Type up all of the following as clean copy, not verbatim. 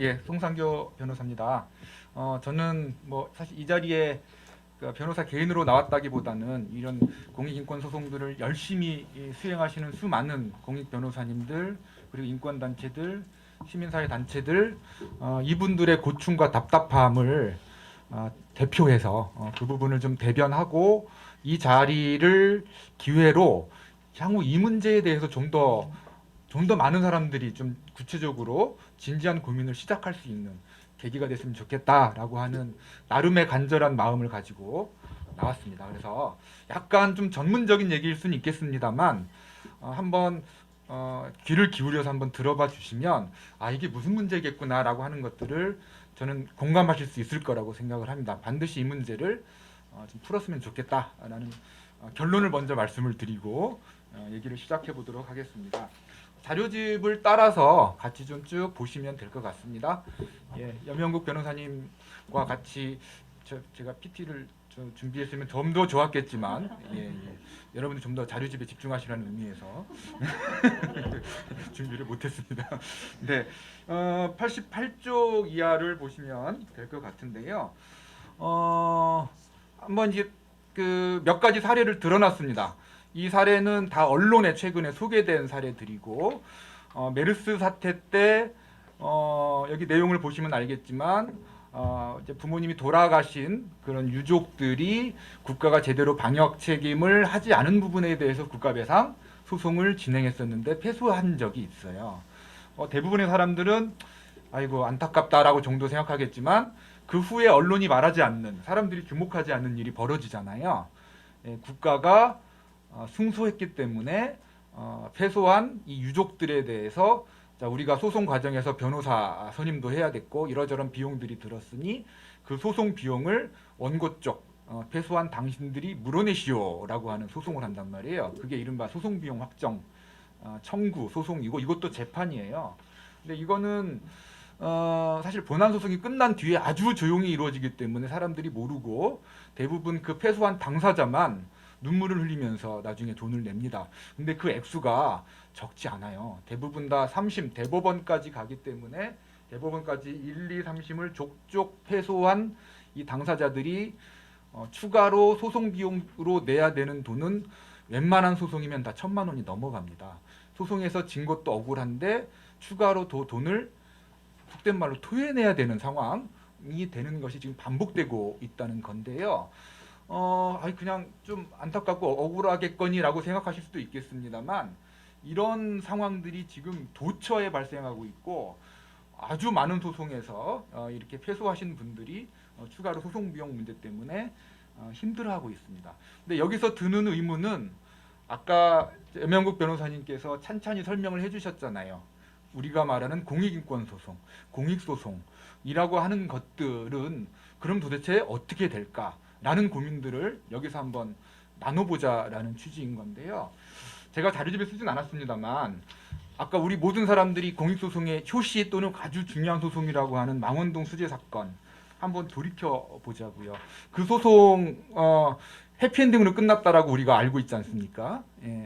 예, 송상교 변호사입니다. 저는 뭐 사실 이 자리에 그 변호사 개인으로 나왔다기보다는 이런 공익인권 소송들을 열심히 수행하시는 수많은 공익 변호사님들, 그리고 인권단체들, 시민사회 단체들, 이분들의 고충과 답답함을 대표해서 그 부분을 좀 대변하고, 이 자리를 기회로 향후 이 문제에 대해서 좀 더 많은 사람들이 좀 구체적으로 진지한 고민을 시작할 수 있는 계기가 됐으면 좋겠다라고 하는 나름의 간절한 마음을 가지고 나왔습니다. 그래서 약간 좀 전문적인 얘기일 수는 있겠습니다만, 한번 귀를 기울여서 한번 들어봐 주시면 이게 무슨 문제겠구나라고 하는 것들을 저는 공감하실 수 있을 거라고 생각을 합니다. 반드시 이 문제를 좀 풀었으면 좋겠다라는 결론을 먼저 말씀을 드리고 얘기를 시작해 보도록 하겠습니다. 자료집을 따라서 같이 좀 쭉 보시면 될 것 같습니다. 예, 염영국 변호사님과 같이 제가 PT를 준비했으면 좀 더 좋았겠지만, 여러분들 좀 더 자료집에 집중하시라는 의미에서 준비를 못했습니다. 네, 88쪽 이하를 보시면 될 것 같은데요. 한번 이제 그 몇 가지 사례를 들어놨습니다. 이 사례는 다 언론에 최근에 소개된 사례들이고, 메르스 사태 때 여기 내용을 보시면 알겠지만 이제 부모님이 돌아가신 그런 유족들이 국가가 제대로 방역 책임을 하지 않은 부분에 대해서 국가배상 소송을 진행했었는데 패소한 적이 있어요. 대부분의 사람들은 아이고 안타깝다라고 정도 생각하겠지만, 그 후에 언론이 말하지 않는, 사람들이 주목하지 않는 일이 벌어지잖아요. 국가가 승소했기 때문에 패소한 이 유족들에 대해서 우리가 소송 과정에서 변호사 선임도 해야 됐고 이러저런 비용들이 들었으니 그 소송 비용을 원고 쪽 패소한 당신들이 물어내시오라고 하는 소송을 한단 말이에요. 그게 이른바 소송 비용 확정 청구 소송이고, 이것도 재판이에요. 근데 이거는 사실 본안 소송이 끝난 뒤에 아주 조용히 이루어지기 때문에 사람들이 모르고 대부분 그 패소한 당사자만 눈물을 흘리면서 나중에 돈을 냅니다. 근데 그 액수가 적지 않아요. 대부분 다 3심, 대법원까지 가기 때문에 대법원까지 1, 2, 3심을 족족 패소한 이 당사자들이 추가로 소송 비용으로 내야 되는 돈은 웬만한 소송이면 다 1,000만 원이 넘어갑니다. 소송에서 진 것도 억울한데 추가로 더 돈을 속된 말로 토해내야 되는 상황이 되는 것이 지금 반복되고 있다는 건데요. 그냥 좀 안타깝고 억울하겠거니라고 생각하실 수도 있겠습니다만, 이런 상황들이 지금 도처에 발생하고 있고 아주 많은 소송에서 이렇게 패소하신 분들이 추가로 소송 비용 문제 때문에 힘들어하고 있습니다. 근데 여기서 드는 의문은, 아까 염영국 변호사님께서 찬찬히 설명을 해주셨잖아요. 우리가 말하는 공익인권 소송, 공익소송이라고 하는 것들은 그럼 도대체 어떻게 될까라는 고민들을 여기서 한번 나눠보자라는 취지인 건데요. 제가 자료집에 쓰진 않았습니다만, 아까 우리 모든 사람들이 공익소송의 효시 또는 아주 중요한 소송이라고 하는 망원동 수재 사건 한번 돌이켜 보자고요. 그 소송 해피엔딩으로 끝났다라고 우리가 알고 있지 않습니까?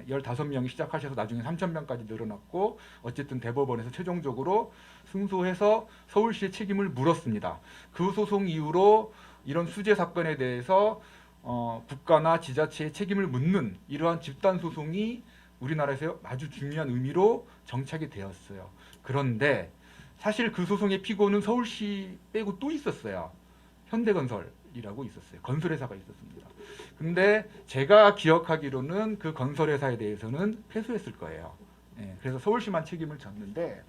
15명이 시작하셔서 나중에 3,000명까지 늘어났고, 어쨌든 대법원에서 최종적으로 승소해서 서울시의 책임을 물었습니다. 그 소송 이후로 이런 수재 사건에 대해서 국가나 지자체의 책임을 묻는 이러한 집단 소송이 우리나라에서 아주 중요한 의미로 정착이 되었어요. 그런데 사실 그 소송의 피고는 서울시 빼고 또 있었어요. 현대건설이라고 있었어요. 건설회사가 있었습니다. 근데 제가 기억하기로는 그 건설회사에 대해서는 패소했을 거예요. 그래서 서울시만 책임을 졌는데,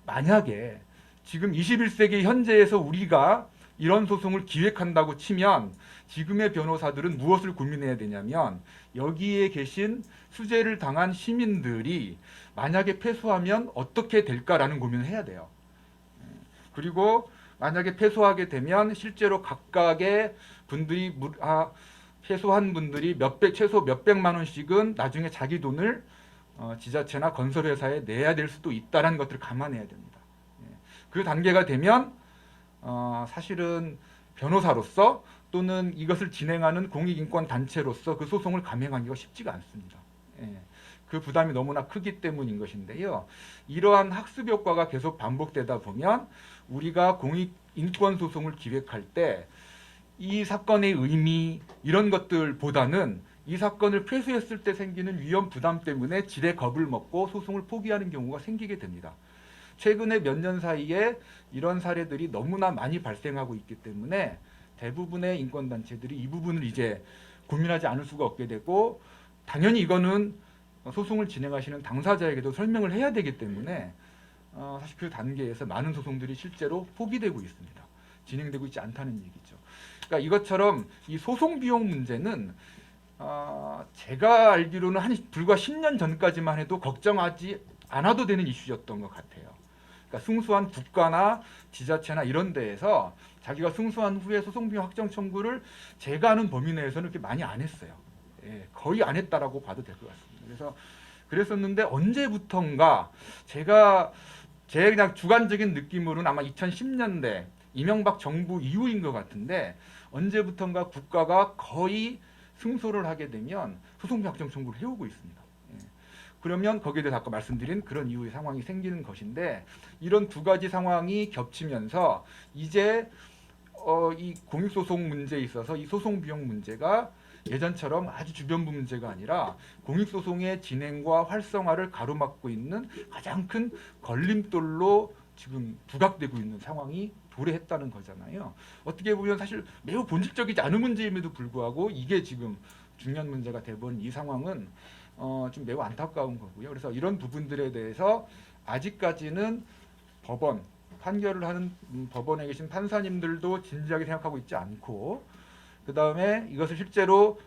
만약에 지금 21세기 현재에서 우리가 이런 소송을 기획한다고 치면 지금의 변호사들은 무엇을 고민해야 되냐면, 여기에 계신 수재를 당한 시민들이 만약에 패소하면 어떻게 될까라는 고민을 해야 돼요. 그리고 만약에 패소하게 되면 실제로 각각의 분들이 패소한 분들이 최소 몇백만 원씩은 나중에 자기 돈을 지자체나 건설회사에 내야 될 수도 있다는 것들을 감안해야 됩니다. 그 단계가 되면 사실은 변호사로서 또는 이것을 진행하는 공익인권 단체로서 그 소송을 감행하기가 쉽지가 않습니다. 예. 그 부담이 너무나 크기 때문인 것인데요. 이러한 학습 효과가 계속 반복되다 보면 우리가 공익 인권 소송을 기획할 때 이 사건의 의미 이런 것들보다는 이 사건을 패소했을 때 생기는 위험 부담 때문에 지레 겁을 먹고 소송을 포기하는 경우가 생기게 됩니다. 최근에 몇 년 사이에 이런 사례들이 너무나 많이 발생하고 있기 때문에 대부분의 인권단체들이 이 부분을 이제 고민하지 않을 수가 없게 되고, 당연히 이거는 소송을 진행하시는 당사자에게도 설명을 해야 되기 때문에 사실 그 단계에서 많은 소송들이 실제로 포기되고 있습니다. 진행되고 있지 않다는 얘기죠. 그러니까 이것처럼 이 소송 비용 문제는 제가 알기로는 한 불과 10년 전까지만 해도 걱정하지 않아도 되는 이슈였던 것 같아요. 그러니까 승소한 국가나 지자체나 이런 데에서 자기가 승소한 후에 소송 비용 확정 청구를 제가 아는 범위 내에서는 그렇게 많이 안 했어요. 예, 거의 안 했다라고 봐도 될 것 같습니다. 그래서 그랬었는데 언제부턴가 제 그냥 주관적인 느낌으로는 아마 2010년대 이명박 정부 이후인 것 같은데, 언제부턴가 국가가 거의 승소를 하게 되면 소송비 확정 청구를 해오고 있습니다. 예. 그러면 거기에 대해서 아까 말씀드린 그런 이후의 상황이 생기는 것인데, 이런 두 가지 상황이 겹치면서 이제 이 공익소송 문제에 있어서 이 소송 비용 문제가 예전처럼 아주 주변부 문제가 아니라 공익소송의 진행과 활성화를 가로막고 있는 가장 큰 걸림돌로 지금 부각되고 있는 상황이 도래했다는 거잖아요. 어떻게 보면 사실 매우 본질적이지 않은 문제임에도 불구하고 이게 지금 중요한 문제가 돼버린 이 상황은 좀 매우 안타까운 거고요. 그래서 이런 부분들에 대해서 아직까지는 판결을 하는 법원에 계신 판사님들도 진지하게 생각하고 있지 않고, 그 다음에 이것을 실제로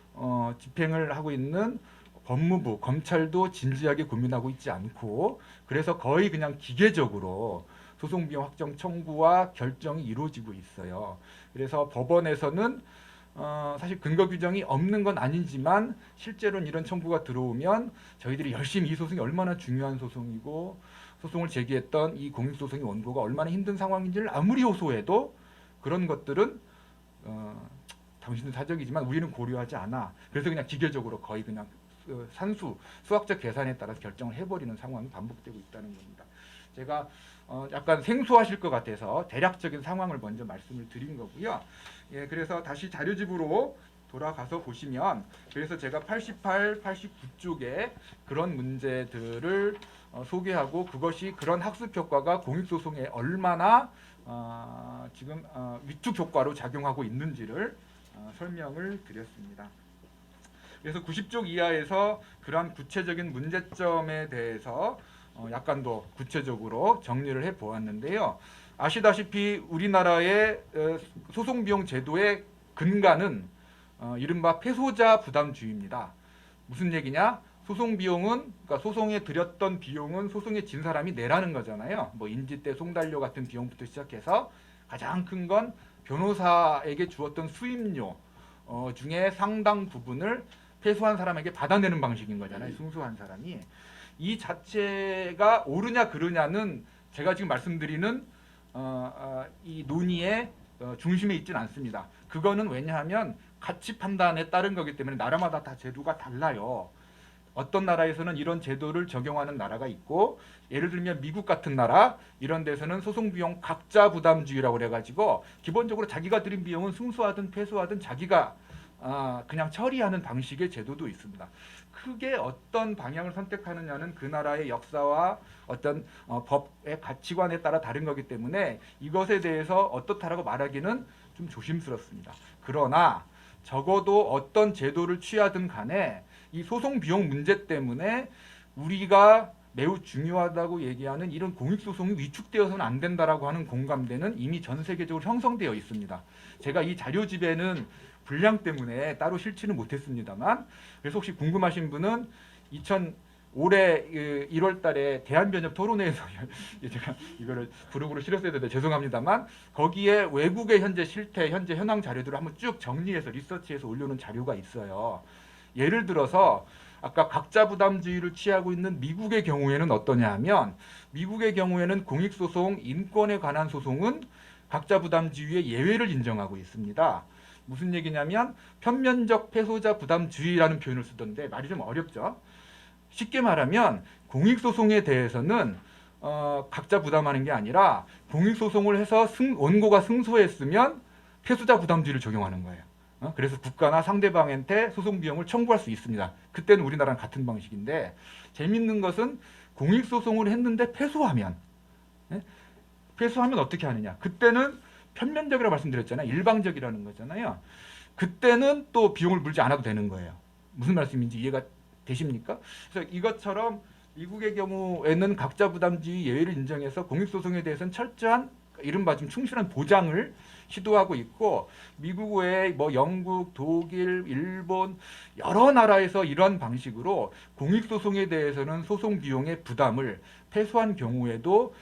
집행을 하고 있는 법무부, 검찰도 진지하게 고민하고 있지 않고, 그래서 거의 그냥 기계적으로 소송비용 확정 청구와 결정이 이루어지고 있어요. 그래서 법원에서는 사실 근거 규정이 없는 건 아니지만 실제로는 이런 청구가 들어오면 저희들이 열심히 이 소송이 얼마나 중요한 소송이고 소송을 제기했던 이 공익소송의 원고가 얼마나 힘든 상황인지를 아무리 호소해도 그런 것들은 당신은 사적이지만 우리는 고려하지 않아. 그래서 그냥 기계적으로 거의 그냥 수학적 계산에 따라서 결정을 해버리는 상황이 반복되고 있다는 겁니다. 제가 약간 생소하실 것 같아서 대략적인 상황을 먼저 말씀을 드린 거고요. 예, 그래서 다시 자료집으로 돌아가서 보시면, 그래서 제가 88, 89쪽에 그런 문제들을 소개하고 그것이 그런 학습 효과가 공익소송에 얼마나 지금 위축 효과로 작용하고 있는지를 설명을 드렸습니다. 그래서 90쪽 이하에서 그러한 구체적인 문제점에 대해서 약간 더 구체적으로 정리를 해 보았는데요. 아시다시피 우리나라의 소송비용 제도의 근간은 이른바 패소자 부담주의입니다. 무슨 얘기냐? 소송비용은, 그러니까 소송에 들였던 비용은 소송에 진 사람이 내라는 거잖아요. 뭐 인지대, 송달료 같은 비용부터 시작해서 가장 큰 건 변호사에게 주었던 수임료 중에 상당 부분을 패소한 사람에게 받아내는 방식인 거잖아요. 승소한 사람이. 이 자체가 옳으냐 그르냐는 제가 지금 말씀드리는 이 논의의 중심에 있지는 않습니다. 그거는 왜냐하면 가치 판단에 따른 거기 때문에 나라마다 다 제도가 달라요. 어떤 나라에서는 이런 제도를 적용하는 나라가 있고, 예를 들면 미국 같은 나라 이런 데서는 소송비용 각자 부담주의라고 그래가지고 기본적으로 자기가 들인 비용은 승소하든 패소하든 자기가 그냥 처리하는 방식의 제도도 있습니다. 크게 어떤 방향을 선택하느냐는 그 나라의 역사와 어떤 법의 가치관에 따라 다른 거기 때문에 이것에 대해서 어떻다라고 말하기는 좀 조심스럽습니다. 그러나 적어도 어떤 제도를 취하든 간에 이 소송 비용 문제 때문에 우리가 매우 중요하다고 얘기하는 이런 공익소송이 위축되어서는 안 된다라고 하는 공감대는 이미 전 세계적으로 형성되어 있습니다. 제가 이 자료집에는 분량 때문에 따로 실지는 못했습니다만, 그래서 혹시 궁금하신 분은 올해 1월 달에 대한변협 토론회에서 제가 이거를 브로그로 실었어야 되는데 죄송합니다만, 거기에 외국의 현재 실태, 현재 현황 자료들을 한번 쭉 정리해서 리서치해서 올려놓은 자료가 있어요. 예를 들어서 아까 각자 부담주의를 취하고 있는 미국의 경우에는 어떠냐 하면, 미국의 경우에는 공익소송, 인권에 관한 소송은 각자 부담주의의 예외를 인정하고 있습니다. 무슨 얘기냐면 편면적 패소자 부담주의라는 표현을 쓰던데 말이 좀 어렵죠. 쉽게 말하면 공익소송에 대해서는 각자 부담하는 게 아니라 공익소송을 해서 원고가 승소했으면 패소자 부담주의를 적용하는 거예요. 그래서 국가나 상대방한테 소송 비용을 청구할 수 있습니다. 그때는 우리나라랑 같은 방식인데 재밌는 것은 공익소송을 했는데 패소하면 패소하면 어떻게 하느냐. 그때는 편면적이라고 말씀드렸잖아요. 일방적이라는 거잖아요. 그때는 또 비용을 물지 않아도 되는 거예요. 무슨 말씀인지 이해가 되십니까? 그래서 이것처럼 미국의 경우에는 각자 부담주의 예외를 인정해서 공익소송에 대해서는 철저한 이른바 좀 충실한 보장을 시도하고 있고 미국 외에 뭐 영국, 독일, 일본 여러 나라에서 이런 방식으로 공익소송에 대해서는 소송 비용의 부담을 패소한 경우에도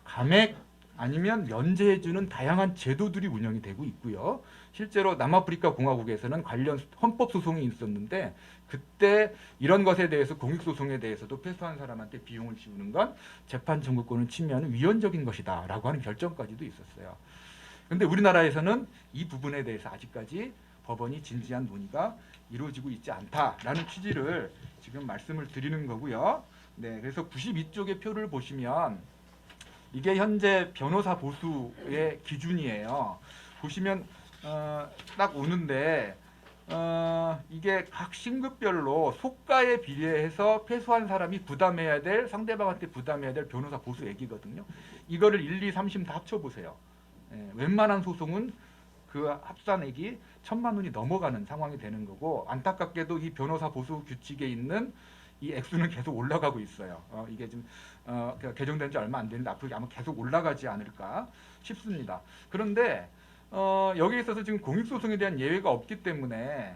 감액 아니면 면제해주는 다양한 제도들이 운영이 되고 있고요. 실제로 남아프리카 공화국에서는 관련 헌법 소송이 있었는데 그때 이런 것에 대해서 공익소송에 대해서도 패소한 사람한테 비용을 지우는 건 재판 청구권을 침해하는 위헌적인 것이다라고 하는 결정까지도 있었어요. 그런데 우리나라에서는 이 부분에 대해서 아직까지 법원이 진지한 논의가 이루어지고 있지 않다라는 취지를 지금 말씀을 드리는 거고요. 네, 그래서 92쪽의 표를 보시면 이게 현재 변호사 보수의 기준이에요. 보시면 딱 오는데 이게 각 신급별로 속가에 비례해서 패소한 사람이 부담해야 될 상대방한테 부담해야 될 변호사 보수액이거든요. 이거를 1, 2, 3심 다 합쳐보세요. 웬만한 소송은 그 합산액이 1,000만 원이 넘어가는 상황이 되는 거고 안타깝게도 이 변호사 보수 규칙에 있는 이 액수는 계속 올라가고 있어요. 이게 지금 개정된 지 얼마 안 됐는데 앞으로 아마 계속 올라가지 않을까 싶습니다. 그런데 여기에 있어서 지금 공익소송에 대한 예외가 없기 때문에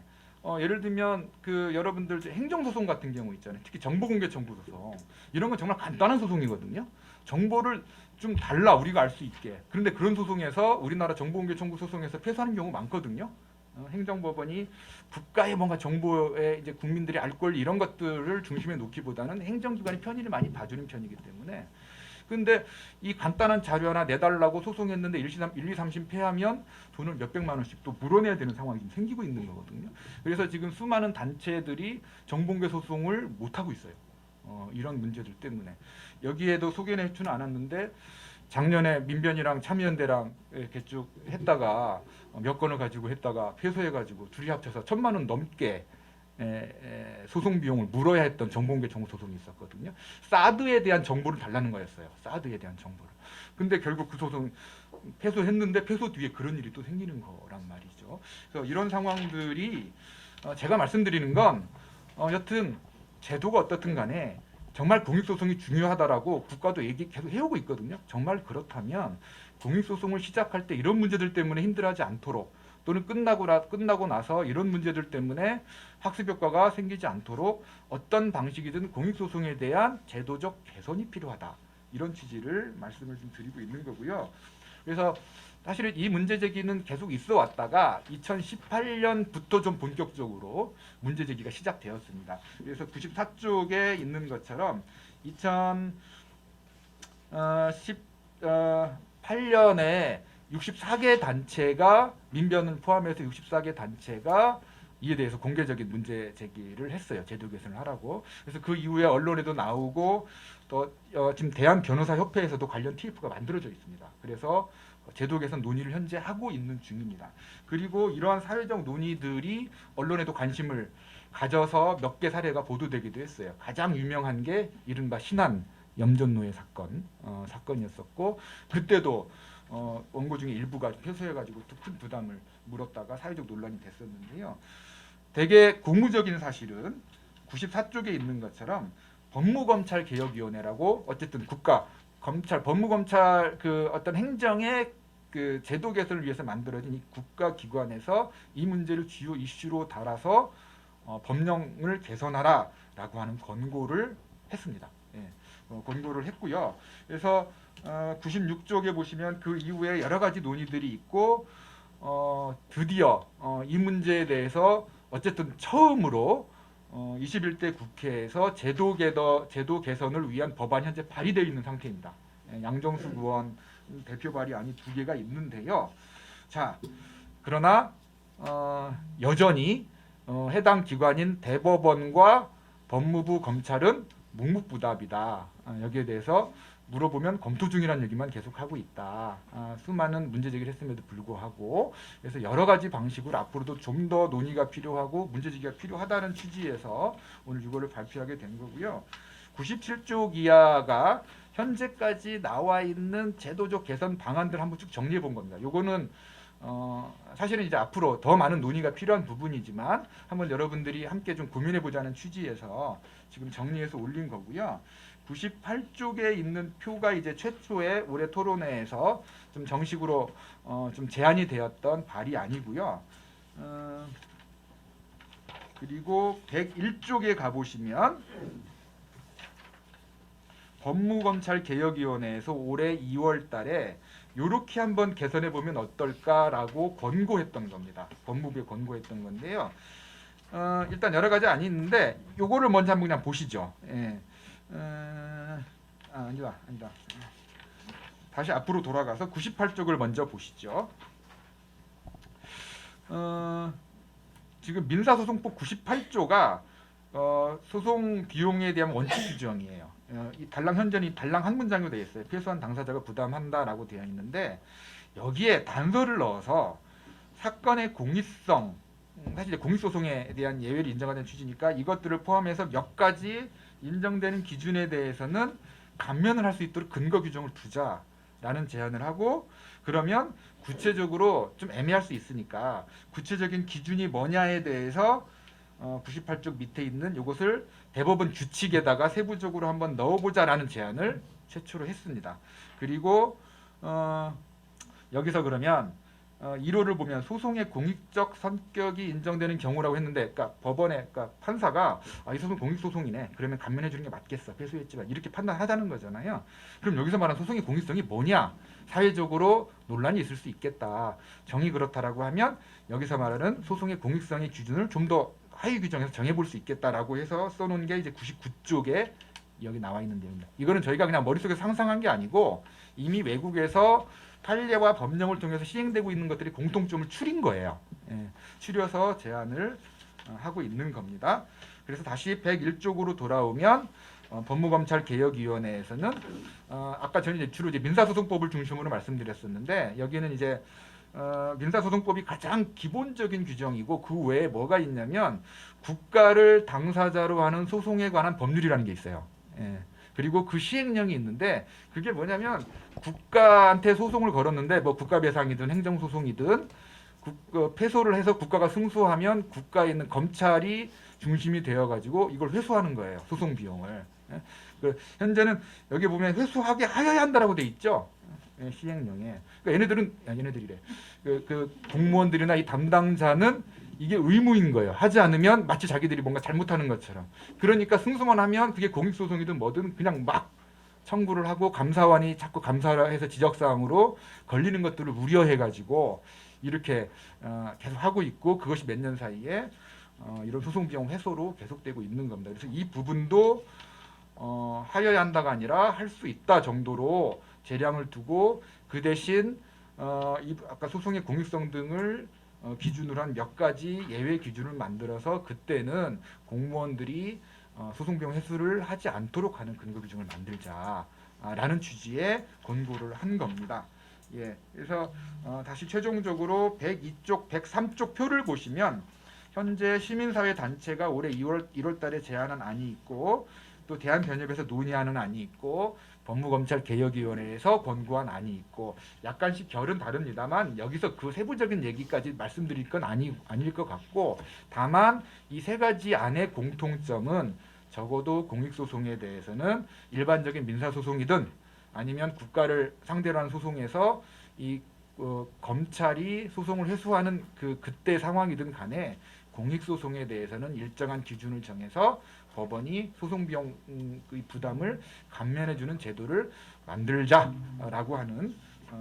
예를 들면 그 여러분들 행정소송 같은 경우 있잖아요. 특히 정보공개 청구소송 이런 건 정말 간단한 소송이거든요. 정보를 좀 달라 우리가 알 수 있게. 그런데 그런 소송에서 우리나라 정보공개 청구 소송에서 패소하는 경우 많거든요. 행정법원이 국가의 뭔가 정보에 이제 국민들이 알 권 이런 것들을 중심에 놓기보다는 행정기관의 편의를 많이 봐주는 편이기 때문에. 근데 이 간단한 자료 하나 내달라고 소송했는데 1, 2, 3심 패하면 돈을 몇백만 원씩 또 물어내야 되는 상황이 지금 생기고 있는 거거든요. 그래서 지금 수많은 단체들이 정보공개 소송을 못 하고 있어요. 이런 문제들 때문에. 여기에도 소개는 해주는 않았는데 작년에 민변이랑 참여연대랑 이렇게 쭉 했다가 몇 건을 가지고 했다가 패소해가지고 둘이 합쳐서 1,000만 원 넘게 소송 비용을 물어야 했던 정보공개 청구 소송이 있었거든요. 사드에 대한 정보를 달라는 거였어요. 사드에 대한 정보를. 근데 결국 그 소송 패소했는데 패소 뒤에 그런 일이 또 생기는 거란 말이죠. 그래서 이런 상황들이 제가 말씀드리는 건 여튼 제도가 어떻든 간에 정말 공익소송이 중요하다라고 국가도 얘기 계속 해오고 있거든요. 정말 그렇다면 공익소송을 시작할 때 이런 문제들 때문에 힘들어하지 않도록 또는 끝나고 나서 이런 문제들 때문에 학습 효과가 생기지 않도록 어떤 방식이든 공익소송에 대한 제도적 개선이 필요하다. 이런 취지를 말씀을 좀 드리고 있는 거고요. 그래서 사실은 이 문제 제기는 계속 있어 왔다가 2018년부터 좀 본격적으로 문제 제기가 시작되었습니다. 그래서 94쪽에 있는 것처럼 2018년에 64개 단체가 민변을 포함해서 64개 단체가 이에 대해서 공개적인 문제 제기를 했어요. 제도 개선을 하라고. 그래서 그 이후에 언론에도 나오고 또 지금 대한변호사협회에서도 관련 TF가 만들어져 있습니다. 그래서 제도 개선 논의를 현재 하고 있는 중입니다. 그리고 이러한 사회적 논의들이 언론에도 관심을 가져서 몇 개 사례가 보도되기도 했어요. 가장 유명한 게 이른바 신안 염전노예 사건이었었고 그때도 원고 중에 일부가 패소해가지고 큰 부담을 물었다가 사회적 논란이 됐었는데요. 되게 고무적인 사실은 94쪽에 있는 것처럼 법무검찰개혁위원회라고 어쨌든 국가 검찰 법무검찰 그 어떤 행정의 그 제도 개선을 위해서 만들어진 이 국가기관에서 이 문제를 주요 이슈로 달아서 법령을 개선하라라고 하는 권고를 했습니다. 예, 권고를 했고요. 그래서 96쪽에 보시면 그 이후에 여러 가지 논의들이 있고 드디어 이 문제에 대해서 어쨌든 처음으로 21대 국회에서 제도 개선을 위한 법안이 현재 발의되어 있는 상태입니다. 양정숙 의원 대표 발의안이 2개가 있는데요. 자, 그러나 여전히 해당 기관인 대법원과 법무부 검찰은 묵묵부답이다. 여기에 대해서 물어보면 검토 중이라는 얘기만 계속 하고 있다. 수많은 문제 제기를 했음에도 불구하고 그래서 여러 가지 방식으로 앞으로도 좀 더 논의가 필요하고 문제 제기가 필요하다는 취지에서 오늘 이거를 발표하게 된 거고요. 97조 기하가 현재까지 나와 있는 제도적 개선 방안들 한번 쭉 정리해 본 겁니다. 요거는 사실은 이제 앞으로 더 많은 논의가 필요한 부분이지만 한번 여러분들이 함께 좀 고민해 보자는 취지에서 지금 정리해서 올린 거고요. 98쪽에 있는 표가 이제 최초에 올해 토론회에서 좀 정식으로 좀 제안이 되었던 발이 아니고요. 그리고 101쪽에 가보시면 법무검찰개혁위원회에서 올해 2월 달에 이렇게 한번 개선해 보면 어떨까라고 권고했던 겁니다. 법무부에 권고했던 건데요. 일단 여러 가지 안이 있는데 요거를 먼저 한번 그냥 보시죠. 예. 아니다. 다시 앞으로 돌아가서 98쪽을 먼저 보시죠. 지금 민사소송법 98조가 소송 비용에 대한 원칙 규정이에요. 이 달랑 현전이 달랑 한 문장으로 되어 있어요. 패소한 당사자가 부담한다라고 되어 있는데 여기에 단서를 넣어서 사건의 공익성, 사실 공익소송에 대한 예외를 인정하는 취지니까 이것들을 포함해서 몇 가지 인정되는 기준에 대해서는 감면을 할 수 있도록 근거 규정을 두자라는 제안을 하고 그러면 구체적으로 좀 애매할 수 있으니까 구체적인 기준이 뭐냐에 대해서 98쪽 밑에 있는 이것을 대법원 규칙에다가 세부적으로 한번 넣어보자라는 제안을 최초로 했습니다. 그리고 여기서 그러면 1호를 보면 소송의 공익적 성격이 인정되는 경우라고 했는데, 그러니까 법원의 그러니까 판사가 이 소송 공익소송이네. 그러면 감면해 주는 게 맞겠어. 패소했지만 이렇게 판단하자는 거잖아요. 그럼 여기서 말하는 소송의 공익성이 뭐냐? 사회적으로 논란이 있을 수 있겠다. 정의 그렇다라고 하면 여기서 말하는 소송의 공익성의 기준을 좀 더 하위 규정에서 정해볼 수 있겠다라고 해서 써놓은 게 이제 99쪽에 여기 나와 있는 내용입니다. 이거는 저희가 그냥 머릿속에 상상한 게 아니고 이미 외국에서 판례와 법령을 통해서 시행되고 있는 것들이 공통점을 추린 거예요. 예, 추려서 제안을 하고 있는 겁니다. 그래서 다시 101쪽으로 돌아오면 법무검찰개혁위원회에서는 아까 저는 이제 주로 이제 민사소송법을 중심으로 말씀드렸었는데 여기는 이제 민사소송법이 가장 기본적인 규정이고 그 외에 뭐가 있냐면 국가를 당사자로 하는 소송에 관한 법률이라는 게 있어요. 예. 그리고 그 시행령이 있는데 그게 뭐냐면 국가한테 소송을 걸었는데 뭐 국가배상이든 행정소송이든 패소를 해서 국가가 승소하면 국가에 있는 검찰이 중심이 되어가지고 이걸 회수하는 거예요. 소송 비용을. 예. 현재는 여기 보면 회수하게 하여야 한다라고 돼 있죠. 예, 시행령에. 그러니까 얘네들이래. 그 공무원들이나 이 담당자는 이게 의무인 거예요. 하지 않으면 마치 자기들이 뭔가 잘못하는 것처럼. 그러니까 승소만 하면 그게 공익소송이든 뭐든 그냥 막 청구를 하고 감사원이 자꾸 감사를 해서 지적사항으로 걸리는 것들을 우려해가지고 이렇게 계속 하고 있고 그것이 몇 년 사이에 이런 소송비용 회소로 계속되고 있는 겁니다. 그래서 이 부분도 하여야 한다가 아니라 할 수 있다 정도로 재량을 두고 그 대신 아까 소송의 공익성 등을 기준으로 한 몇 가지 예외 기준을 만들어서 그때는 공무원들이 소송비용 회수를 하지 않도록 하는 근거 규정을 만들자라는 취지의 권고를 한 겁니다. 예, 그래서 다시 최종적으로 102쪽, 103쪽 표를 보시면 현재 시민사회 단체가 올해 1월 달에 제안한 안이 있고 또 대한변협에서 논의하는 안이 있고 법무검찰개혁위원회에서 권고한 안이 있고 약간씩 결은 다릅니다만 여기서 그 세부적인 얘기까지 말씀드릴 건 아닐 것 같고 다만 이 세 가지 안의 공통점은 적어도 공익소송에 대해서는 일반적인 민사소송이든 아니면 국가를 상대로 하는 소송에서 이 검찰이 소송을 회수하는 그때 상황이든 간에 공익소송에 대해서는 일정한 기준을 정해서 법원이 소송비용 부담을 감면해주는 제도를 만들자라고 하는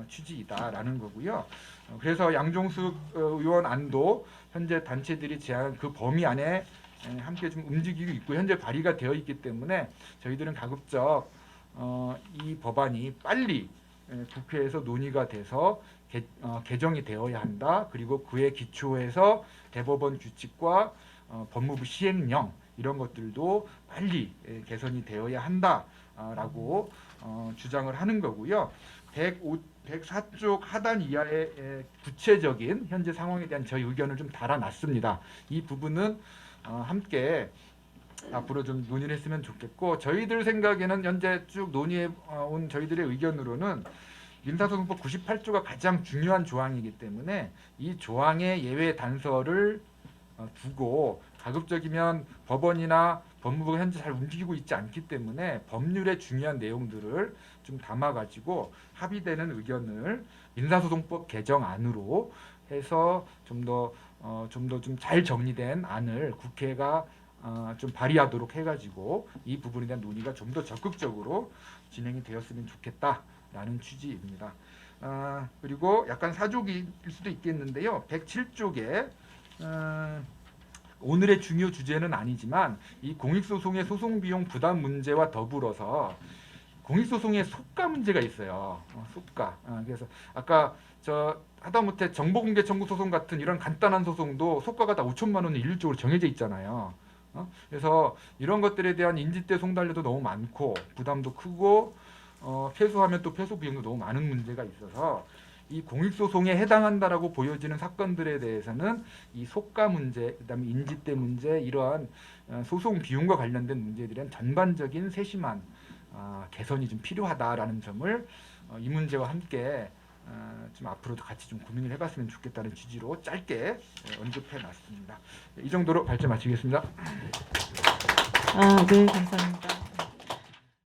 취지이다라는 거고요. 그래서 양종숙 의원 안도 현재 단체들이 제안한 그 범위 안에 함께 좀 움직이고 있고 현재 발의가 되어 있기 때문에 저희들은 가급적 이 법안이 빨리 국회에서 논의가 돼서 개정이 되어야 한다. 그리고 그에 기초해서 대법원 규칙과 법무부 시행령 이런 것들도 빨리 개선이 되어야 한다라고 주장을 하는 거고요. 104쪽 하단 이하의 구체적인 현재 상황에 대한 저희 의견을 좀 달아놨습니다. 이 부분은 함께 앞으로 좀 논의를 했으면 좋겠고, 저희들 생각에는 현재 쭉 논의해 온 저희들의 의견으로는 민사소송법 98조가 가장 중요한 조항이기 때문에 이 조항의 예외 단서를 두고, 가급적이면 법원이나 법무부가 현재 잘 움직이고 있지 않기 때문에 법률의 중요한 내용들을 좀 담아가지고 합의되는 의견을 민사소송법 개정안으로 해서 좀 더 좀 잘 정리된 안을 국회가 좀 발의하도록 해가지고 이 부분에 대한 논의가 좀 더 적극적으로 진행이 되었으면 좋겠다라는 취지입니다. 그리고 약간 사족일 수도 있겠는데요. 107쪽에 오늘의 중요 주제는 아니지만 이 공익소송의 소송비용 부담 문제와 더불어서 공익소송의 속가 문제가 있어요. 속가. 그래서 아까 저 하다못해 정보공개 청구 소송 같은 이런 간단한 소송도 속가가 다 5천만 원이 일률적으로 정해져 있잖아요. 그래서 이런 것들에 대한 인지대 송달료도 너무 많고 부담도 크고 패소하면 또 패소 비용도 너무 많은 문제가 있어서 이 공익소송에 해당한다라고 보여지는 사건들에 대해서는 이 속가 문제, 그다음에 인지대 문제, 이러한 소송 비용과 관련된 문제에 대한 전반적인 세심한 개선이 좀 필요하다라는 점을 이 문제와 함께 좀 앞으로도 같이 좀 고민을 해봤으면 좋겠다는 취지로 짧게 언급해놨습니다. 이 정도로 발제 마치겠습니다. 네, 감사합니다.